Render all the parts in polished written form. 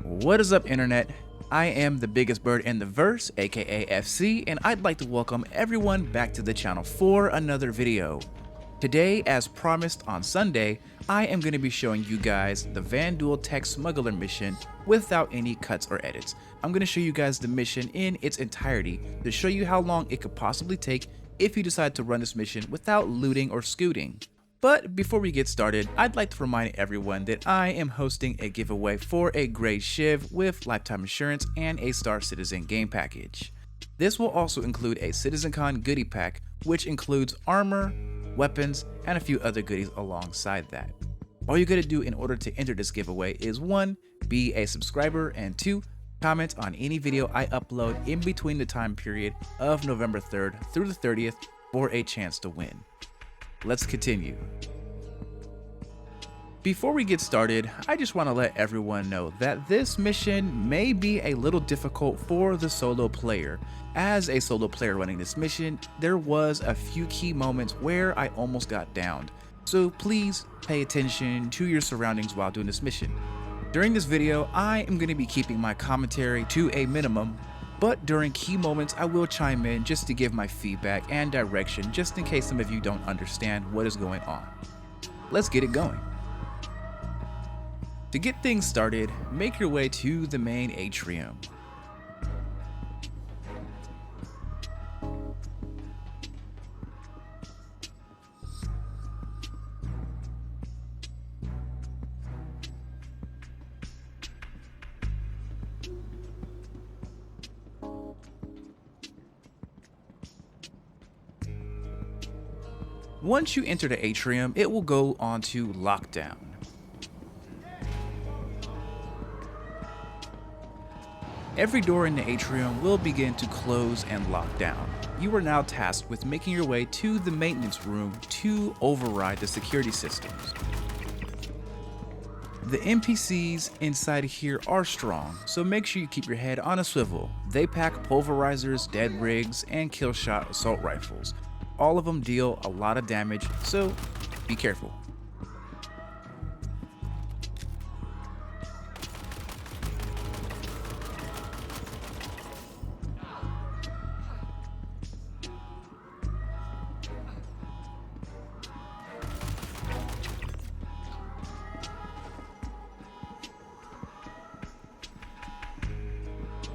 What is up, internet? I am the biggest bird in the verse, aka FC, and I'd like to welcome everyone back to the channel for another video. Today, as promised on Sunday, I am going to be showing you guys the Vanduul Tech Smuggler mission without any cuts or edits. I'm going to show you guys the mission in its entirety to show you how long it could possibly take if you decide to run this mission without looting or scooting. But before we get started, I'd like to remind everyone that I am hosting a giveaway for a gray Shiv with lifetime insurance and a Star Citizen game package. This will also include a CitizenCon goodie pack, which includes armor, weapons, and a few other goodies alongside that. All you gotta do in order to enter this giveaway is 1. Be a subscriber, and 2. Comment on any video I upload in between the time period of November 3rd through the 30th for a chance to win. Let's continue. Before we get started, I just want to let everyone know that this mission may be a little difficult for the solo player. As a solo player running this mission, there was a few key moments where I almost got downed. So please pay attention to your surroundings while doing this mission. During this video, I am going to be keeping my commentary to a minimum, but during key moments I will chime in just to give my feedback and direction, just in case some of you don't understand what is going on. Let's get it going. To get things started, make your way to the main atrium. Once you enter the atrium, it will go on to lockdown. Every door in the atrium will begin to close and lock down. You are now tasked with making your way to the maintenance room to override the security systems. The NPCs inside here are strong, so make sure you keep your head on a swivel. They pack pulverizers, dead rigs, and kill shot assault rifles. All of them deal a lot of damage, so be careful.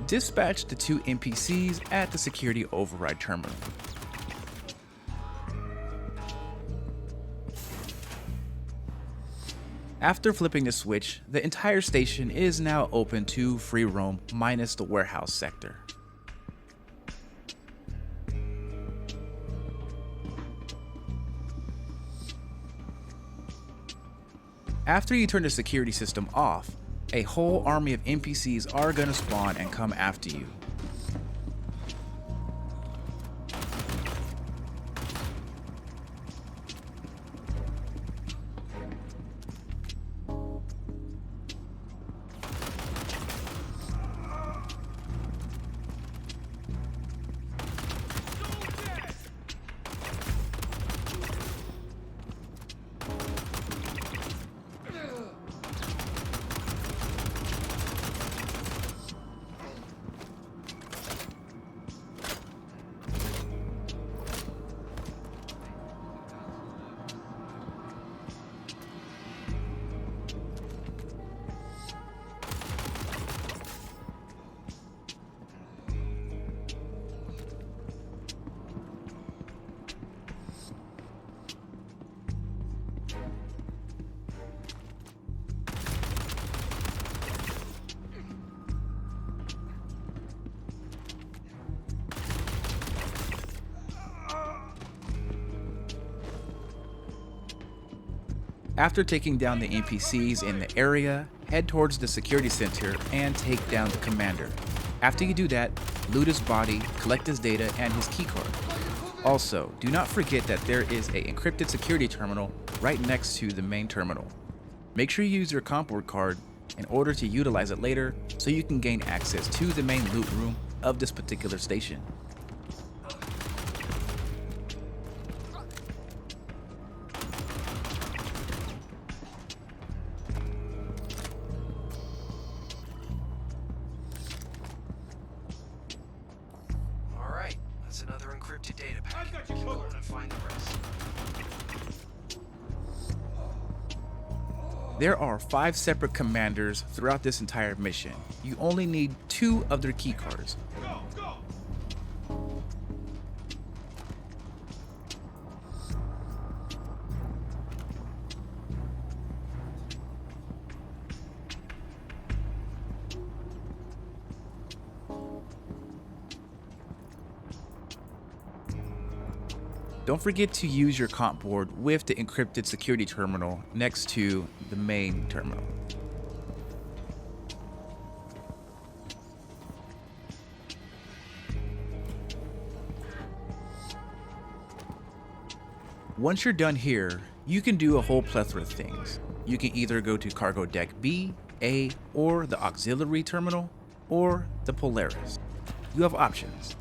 Dispatch the 2 NPCs at the security override terminal. After flipping the switch, the entire station is now open to free roam minus the warehouse sector. After you turn the security system off, a whole army of NPCs are gonna spawn and come after you. After taking down the NPCs in the area, head towards the security center and take down the commander. After you do that, loot his body, collect his data and his keycard. Also, do not forget that there is an encrypted security terminal right next to the main terminal. Make sure you use your compword card in order to utilize it later so you can gain access to the main loot room of this particular station. report to data pack. Go on and find the rest. There are 5 separate commanders throughout this entire mission. You only need 2 of their key cards. Don't forget to use your comp board with the encrypted security terminal next to the main terminal. Once you're done here, you can do a whole plethora of things. You can either go to cargo deck B, A, or the auxiliary terminal, or the Polaris. You have options.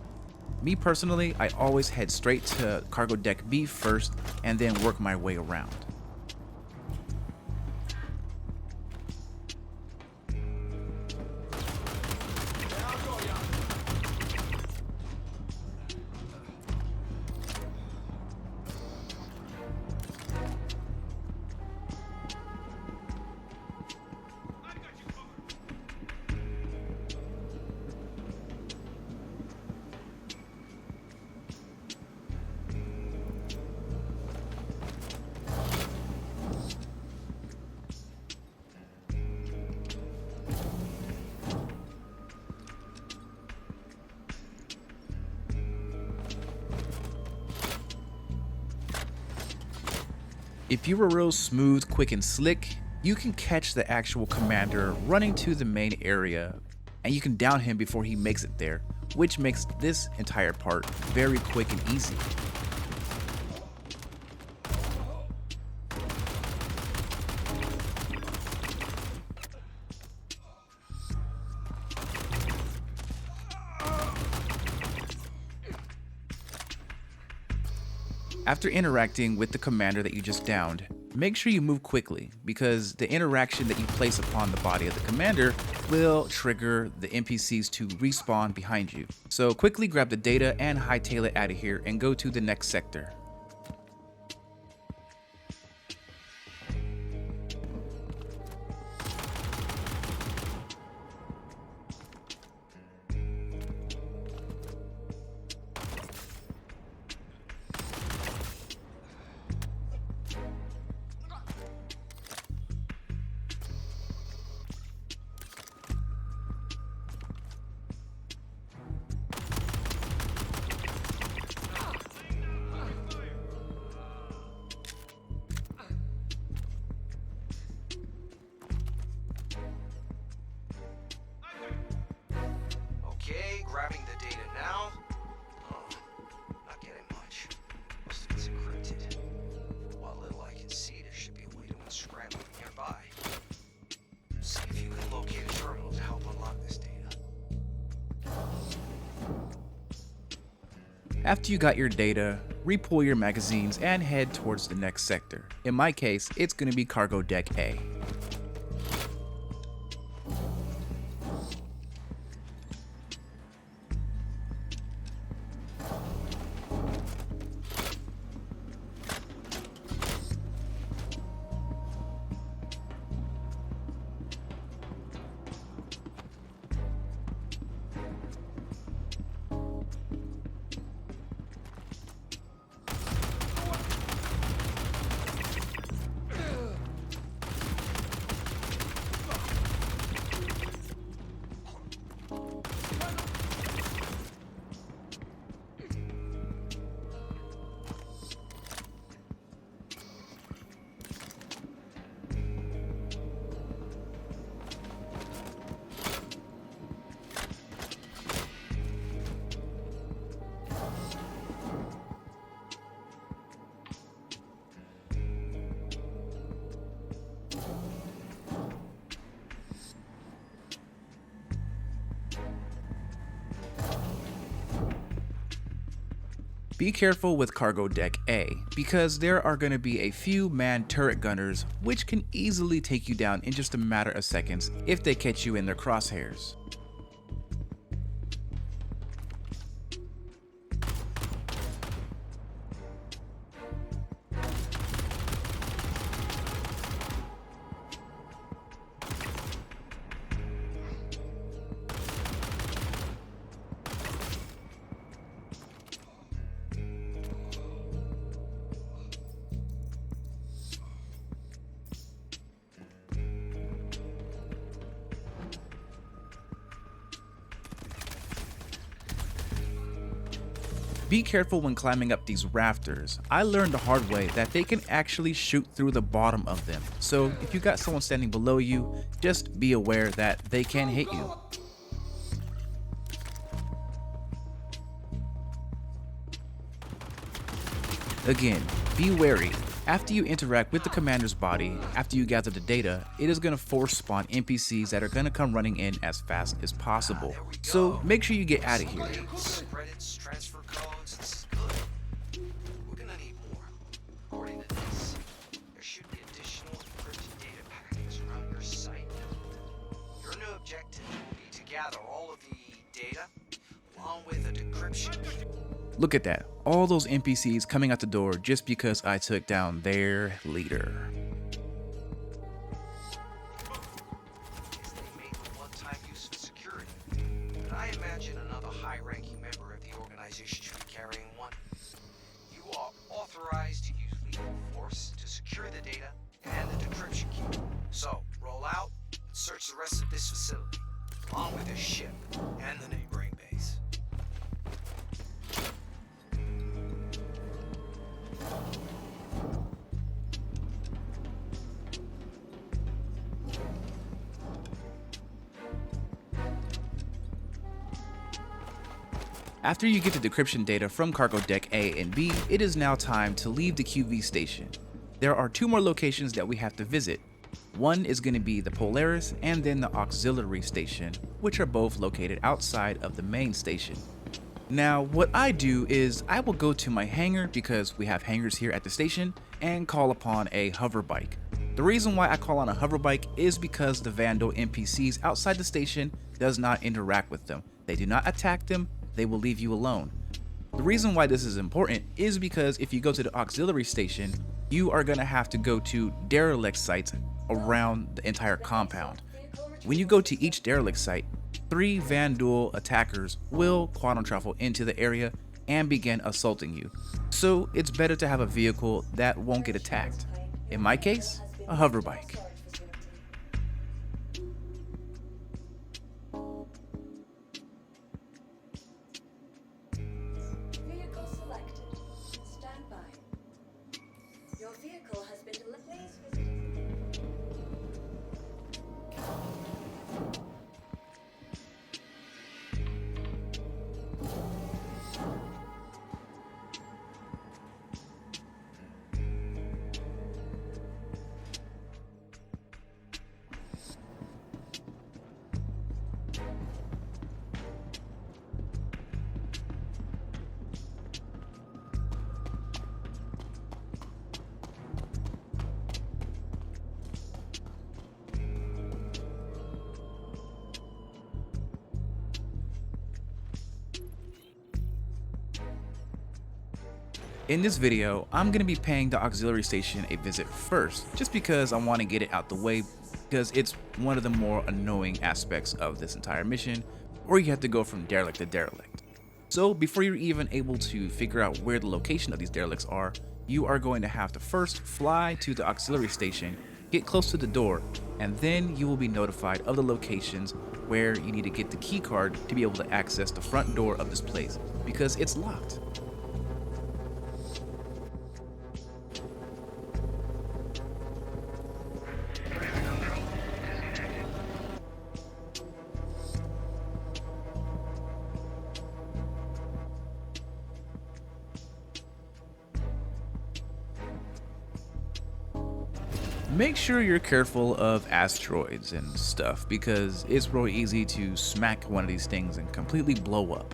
Me personally, I always head straight to cargo deck B first and then work my way around. If you were real smooth, quick, and slick, you can catch the actual commander running to the main area, and you can down him before he makes it there, which makes this entire part very quick and easy. After interacting with the commander that you just downed, make sure you move quickly, because the interaction that you place upon the body of the commander will trigger the NPCs to respawn behind you. So quickly grab the data and hightail it out of here and go to the next sector. Grabbing the data now. Oh, not getting much. Most of it's encrypted. What little I can see, there should be a way to unscramble it nearby. See if you can locate a terminal to help unlock this data. After you got your data, repull your magazines and head towards the next sector. In my case, it's going to be cargo deck A. Be careful with cargo deck A, because there are going to be a few manned turret gunners which can easily take you down in just a matter of seconds if they catch you in their crosshairs. Be careful when climbing up these rafters. I learned the hard way that they can actually shoot through the bottom of them. So if you got someone standing below you, just be aware that they can hit you. Again, be wary. After you interact with the commander's body, after you gather the data, it is going to force spawn NPCs that are going to come running in as fast as possible. So make sure you get out of here. Credits, transfer codes, this is good. We're gonna need more. According to this, there should be additional encrypted data packets around your site. Your new objective will be to gather all of the data, along with a decryption key. Look at that, all those NPCs coming out the door just because I took down their leader. They made the one-time use of security, but I imagine another high-ranking member of the organization should be carrying one. You are authorized to use lethal force to secure the data and the decryption key. So, roll out and search the rest of this facility, along with the ship and the neighboring base. After you get the decryption data from cargo deck A and B, it is now time to leave the QV station. There are 2 more locations that we have to visit. One is going to be the Polaris and then the auxiliary station, which are both located outside of the main station. Now, what I do is I will go to my hangar, because we have hangars here at the station, and call upon a hover bike. The reason why I call on a hover bike is because the Vandal NPCs outside the station does not interact with them. They do not attack them, they will leave you alone. The reason why this is important is because if you go to the auxiliary station, you are going to have to go to derelict sites around the entire compound. When you go to each derelict site, 3 Vandal attackers will quantum travel into the area and begin assaulting you. So it's better to have a vehicle that won't get attacked. In my case, a hover bike. Vehicle selected. Stand by. Your vehicle has been delivered. Please visit. In this video, I'm going to be paying the auxiliary station a visit first, just because I want to get it out the way, because it's one of the more annoying aspects of this entire mission, where you have to go from derelict to derelict. So before you're even able to figure out where the location of these derelicts are, you are going to have to first fly to the auxiliary station, get close to the door, and then you will be notified of the locations where you need to get the key card to be able to access the front door of this place, because it's locked. Make sure you're careful of asteroids and stuff, because it's real easy to smack one of these things and completely blow up.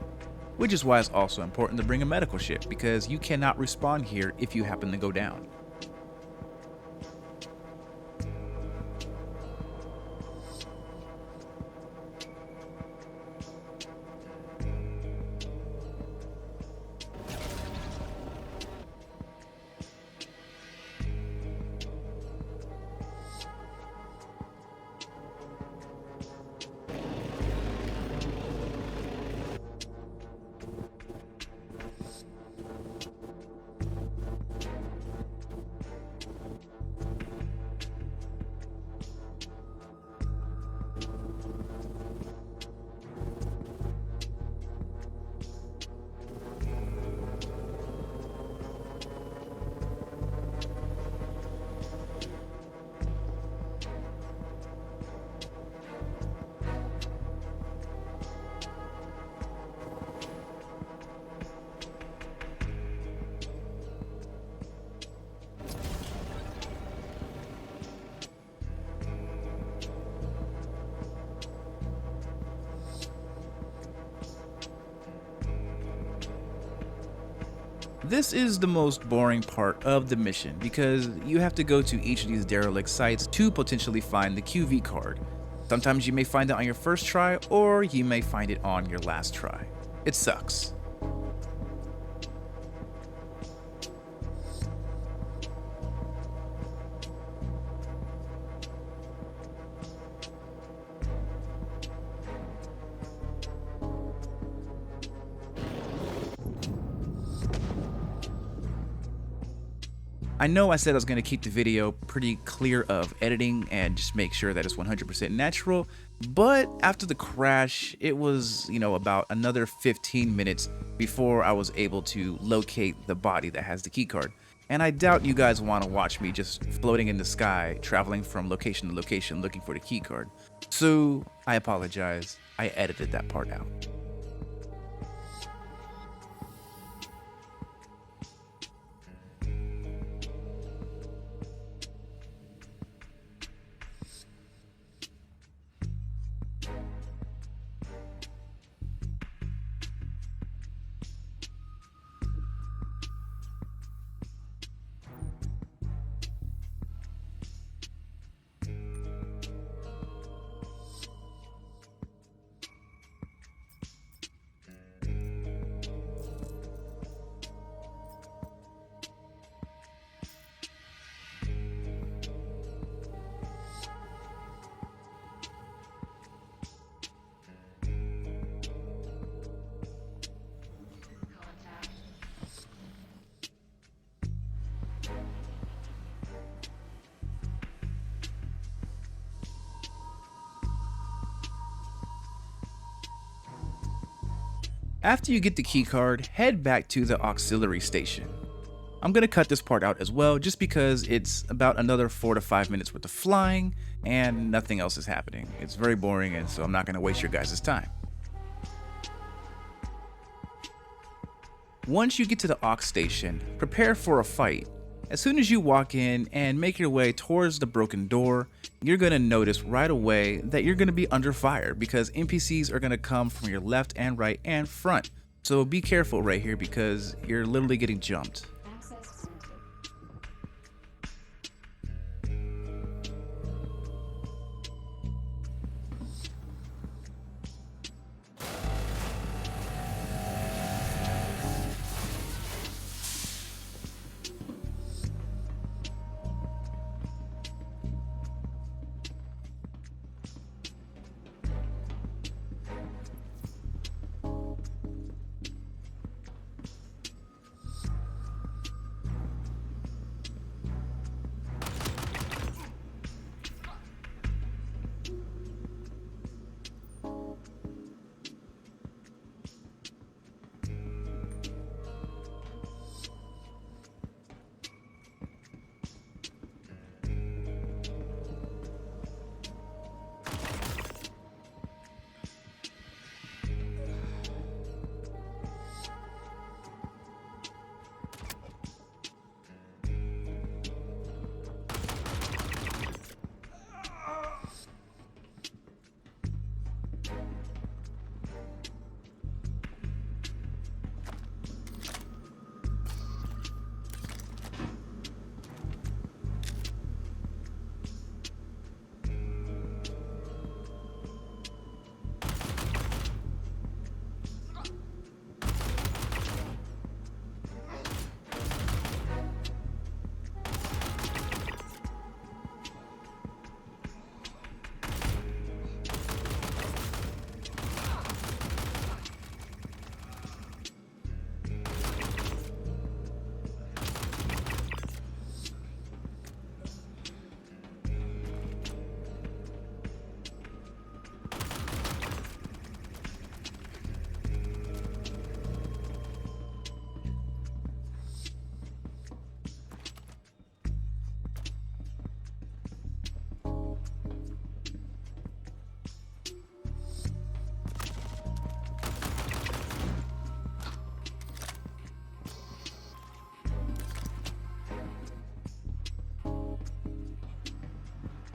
Which is why it's also important to bring a medical ship, because you cannot respawn here if you happen to go down. This is the most boring part of the mission because you have to go to each of these derelict sites to potentially find the QV card. Sometimes you may find it on your first try, or you may find it on your last try. It sucks. I know I said I was going to keep the video pretty clear of editing and just make sure that it's 100% natural, but after the crash, it was, about another 15 minutes before I was able to locate the body that has the keycard. And I doubt you guys want to watch me just floating in the sky, traveling from location to location looking for the keycard. So I apologize, I edited that part out. After you get the keycard, head back to the auxiliary station. I'm gonna cut this part out as well just because it's about another 4 to 5 minutes worth of flying and nothing else is happening. It's very boring, and so I'm not gonna waste your guys' time. Once you get to the aux station, prepare for a fight. As soon as you walk in and make your way towards the broken door, you're gonna notice right away that you're gonna be under fire because NPCs are gonna come from your left and right and front. So be careful right here because you're literally getting jumped. Access granted.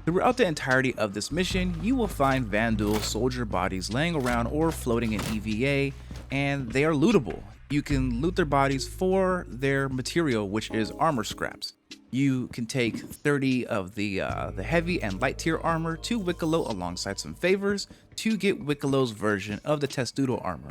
Throughout the entirety of this mission, you will find Vandal soldier bodies laying around or floating in EVA, and they are lootable. You can loot their bodies for their material, which is armor scraps. You can take 30 of the heavy and light tier armor to Wicklow alongside some favors to get Wicklow's version of the Testudo armor.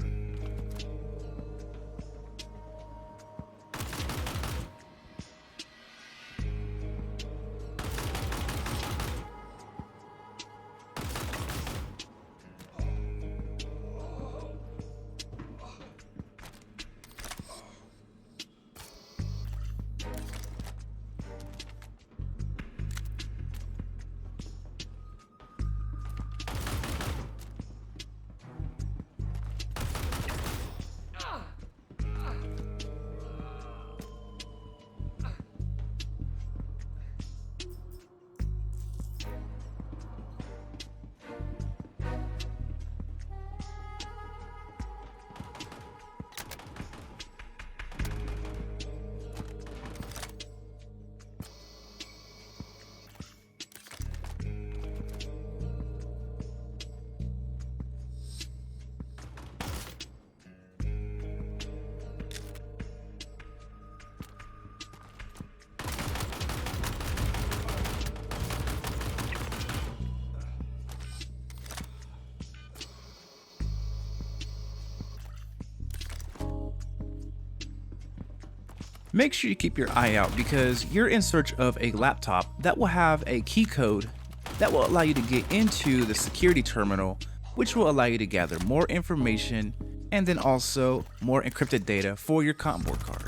Make sure you keep your eye out because you're in search of a laptop that will have a key code that will allow you to get into the security terminal, which will allow you to gather more information and then also more encrypted data for your comboard card.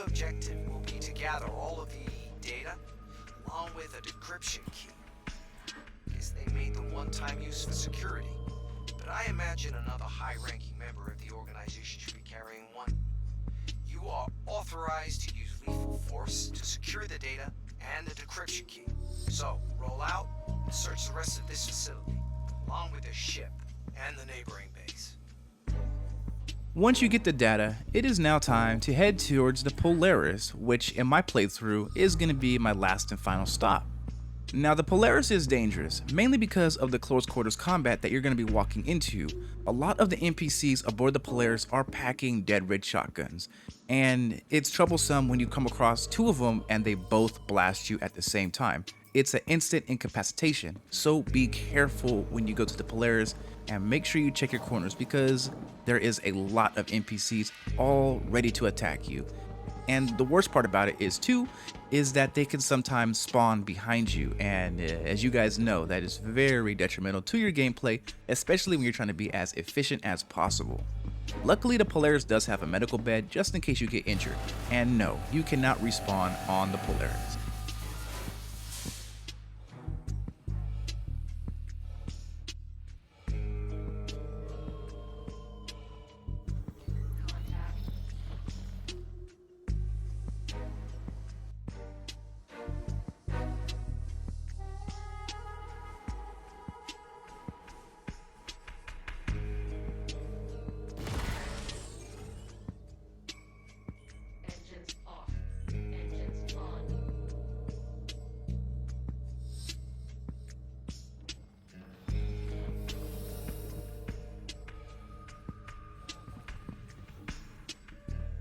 Objective will be to gather all of the data along with a decryption key. Guess they made the one-time use for security, but I imagine another high-ranking member of the organization should be carrying one. You are authorized to use lethal force to secure the data and the decryption key. So, roll out and search the rest of this facility, along with the ship and the neighboring base. Once you get the data, it is now time to head towards the Polaris, which in my playthrough is going to be my last and final stop. Now the Polaris is dangerous, mainly because of the close quarters combat that you're going to be walking into. A lot of the NPCs aboard the Polaris are packing dead red shotguns, and it's troublesome when you come across two of them and they both blast you at the same time. It's an instant incapacitation, so be careful when you go to the Polaris and make sure you check your corners because there is a lot of NPCs all ready to attack you. And the worst part about it is that they can sometimes spawn behind you, and as you guys know, that is very detrimental to your gameplay, especially when you're trying to be as efficient as possible. Luckily, the Polaris does have a medical bed just in case you get injured, and no, you cannot respawn on the Polaris.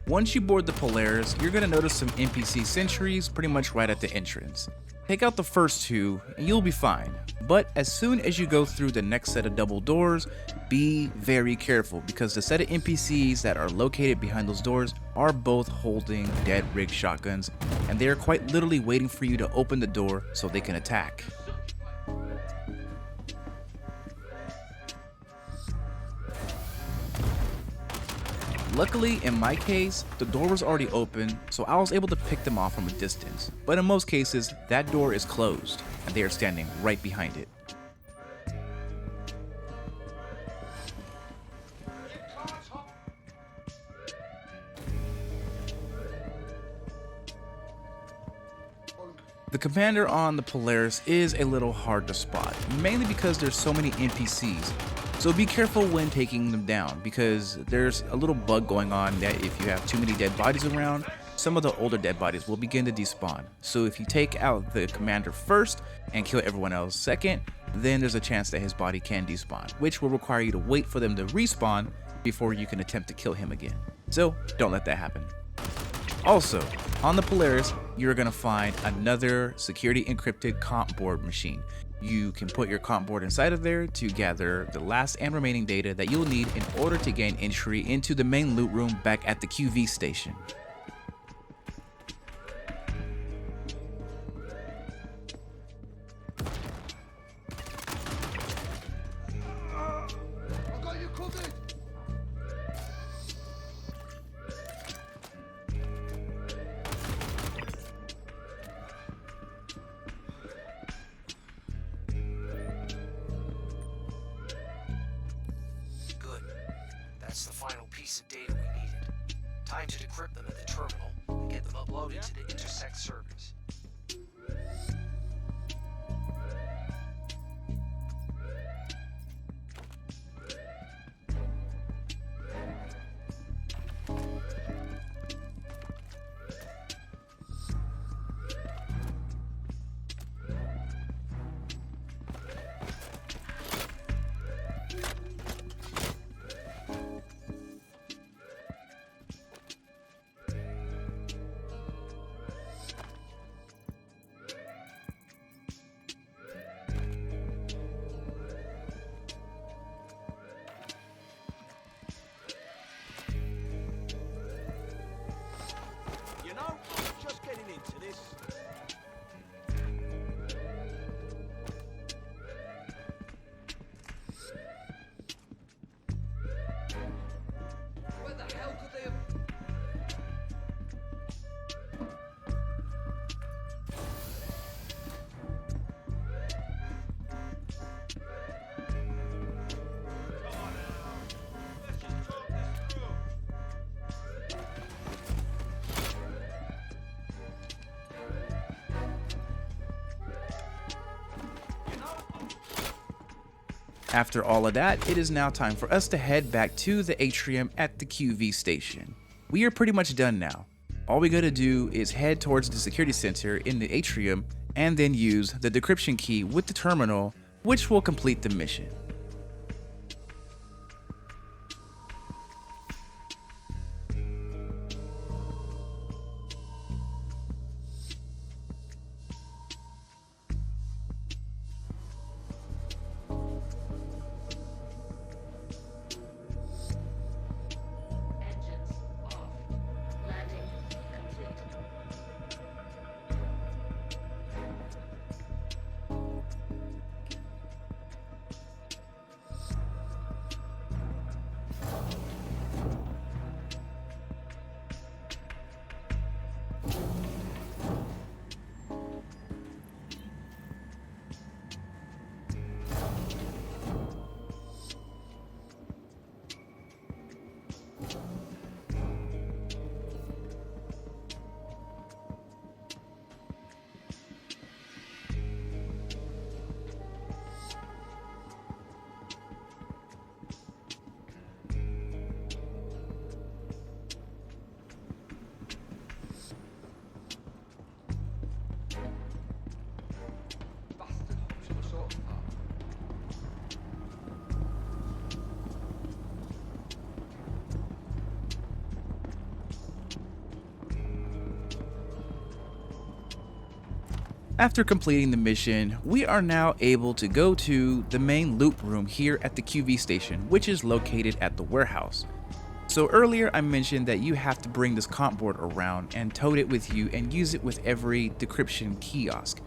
Once you board the Polaris, you're going to notice some NPC sentries pretty much right at the entrance. Take out the first two and you'll be fine. But as soon as you go through the next set of double doors, be very careful because the set of NPCs that are located behind those doors are both holding derelict shotguns, and they are quite literally waiting for you to open the door so they can attack. Luckily, in my case, the door was already open, so I was able to pick them off from a distance. But in most cases, that door is closed, and they are standing right behind it. The commander on the Polaris is a little hard to spot, mainly because there's so many NPCs. So be careful when taking them down, because there's a little bug going on that if you have too many dead bodies around, some of the older dead bodies will begin to despawn. So if you take out the commander first and kill everyone else second, then there's a chance that his body can despawn, which will require you to wait for them to respawn before you can attempt to kill him again. So don't let that happen. Also, on the Polaris, you're going to find another security encrypted comp board machine. You can put your comp board inside of there to gather the last and remaining data that you'll need in order to gain entry into the main loot room back at the QV station. That's the final piece of data we needed. Time to decrypt them at the terminal and get them uploaded to the Intersect service. After all of that, it is now time for us to head back to the Atrium at the QV station. We are pretty much done now. All we gotta do is head towards the security center in the Atrium and then use the decryption key with the terminal, which will complete the mission. After completing the mission, we are now able to go to the main loot room here at the QV station, which is located at the warehouse. So earlier I mentioned that you have to bring this comp board around and tote it with you and use it with every decryption kiosk.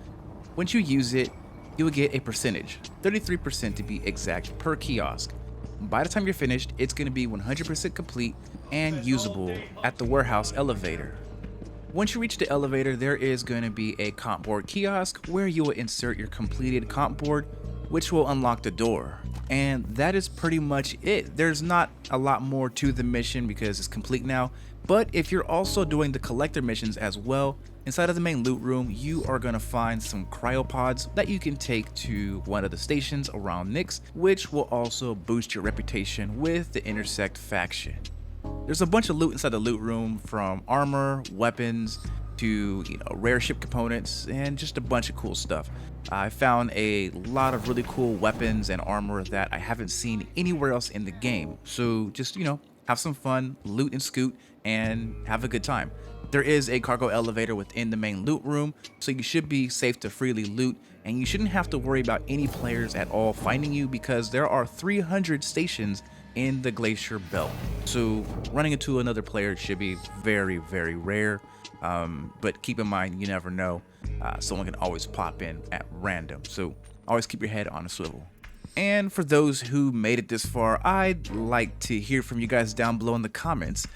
Once you use it, you will get a percentage, 33% to be exact, per kiosk. By the time you're finished, it's going to be 100% complete and usable at the warehouse elevator. Once you reach the elevator, there is going to be a comp board kiosk where you will insert your completed comp board, which will unlock the door. And that is pretty much it. There's not a lot more to the mission because it's complete now. But if you're also doing the collector missions as well, inside of the main loot room, you are going to find some cryopods that you can take to one of the stations around Nyx, which will also boost your reputation with the Intersect faction. There's a bunch of loot inside the loot room, from armor, weapons, to rare ship components, and just a bunch of cool stuff. I found a lot of really cool weapons and armor that I haven't seen anywhere else in the game. So just, have some fun, loot and scoot, and have a good time. There is a cargo elevator within the main loot room, so you should be safe to freely loot, and you shouldn't have to worry about any players at all finding you because there are 300 stations in the glacier belt. So running into another player should be very, very rare. But keep in mind, you never know. Someone can always pop in at random. So always keep your head on a swivel. And for those who made it this far, I'd like to hear from you guys down below in the comments.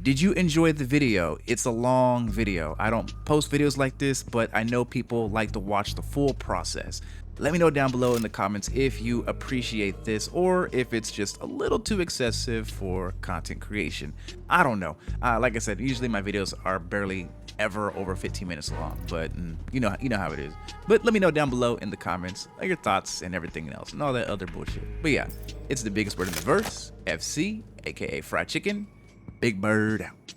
Did you enjoy the video? It's a long video. I don't post videos like this, but I know people like to watch the full process. Let me know down below in the comments if you appreciate this or if it's just a little too excessive for content creation. I don't know. Like I said, usually my videos are barely ever over 15 minutes long, but you know how it is. But let me know down below in the comments your thoughts and everything else and all that other bullshit. But yeah, it's the biggest bird in the verse, FC, aka Fried Chicken. Big Bird out.